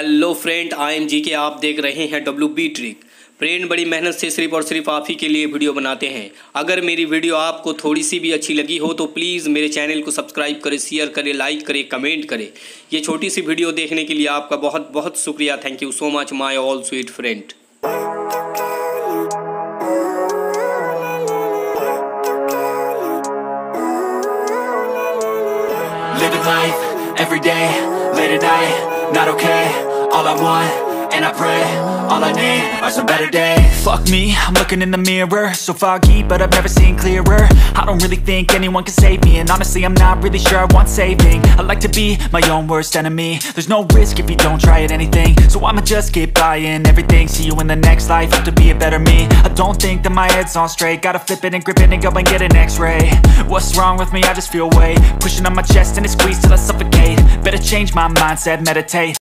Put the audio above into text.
Hello friend, I am G K. आप देख रहे हैं WB ट्रिक। फ्रेंड बड़ी मेहनत से सिर्फ और सिर्फ आप ही के लिए वीडियो बनाते हैं। अगर मेरी वीडियो आपको थोड़ी सी भी अच्छी लगी हो तो प्लीज़ मेरे चैनल को सब्सक्राइब करें, शेयर करें, लाइक करें, कमेंट करें। ये छोटी सी वीडियो देखने के लिए आपका बहुत बहुत शुक्रिया। Thank you so much my all sweet friend. Living life, every day, late at night, not okay. All I want, and I pray, all I need are some better days. Fuck me, I'm looking in the mirror, so foggy, but I've never seen clearer. I don't really think anyone can save me, and honestly I'm not really sure I want saving. I like to be my own worst enemy. There's no risk if you don't try at anything, so I'ma just keep buying everything. See you in the next life, have to be a better me. I don't think that my head's on straight, gotta flip it and grip it and go and get an x-ray. What's wrong with me? I just feel weight pushing on my chest and it squeezes till I suffocate. Better change my mindset, meditate.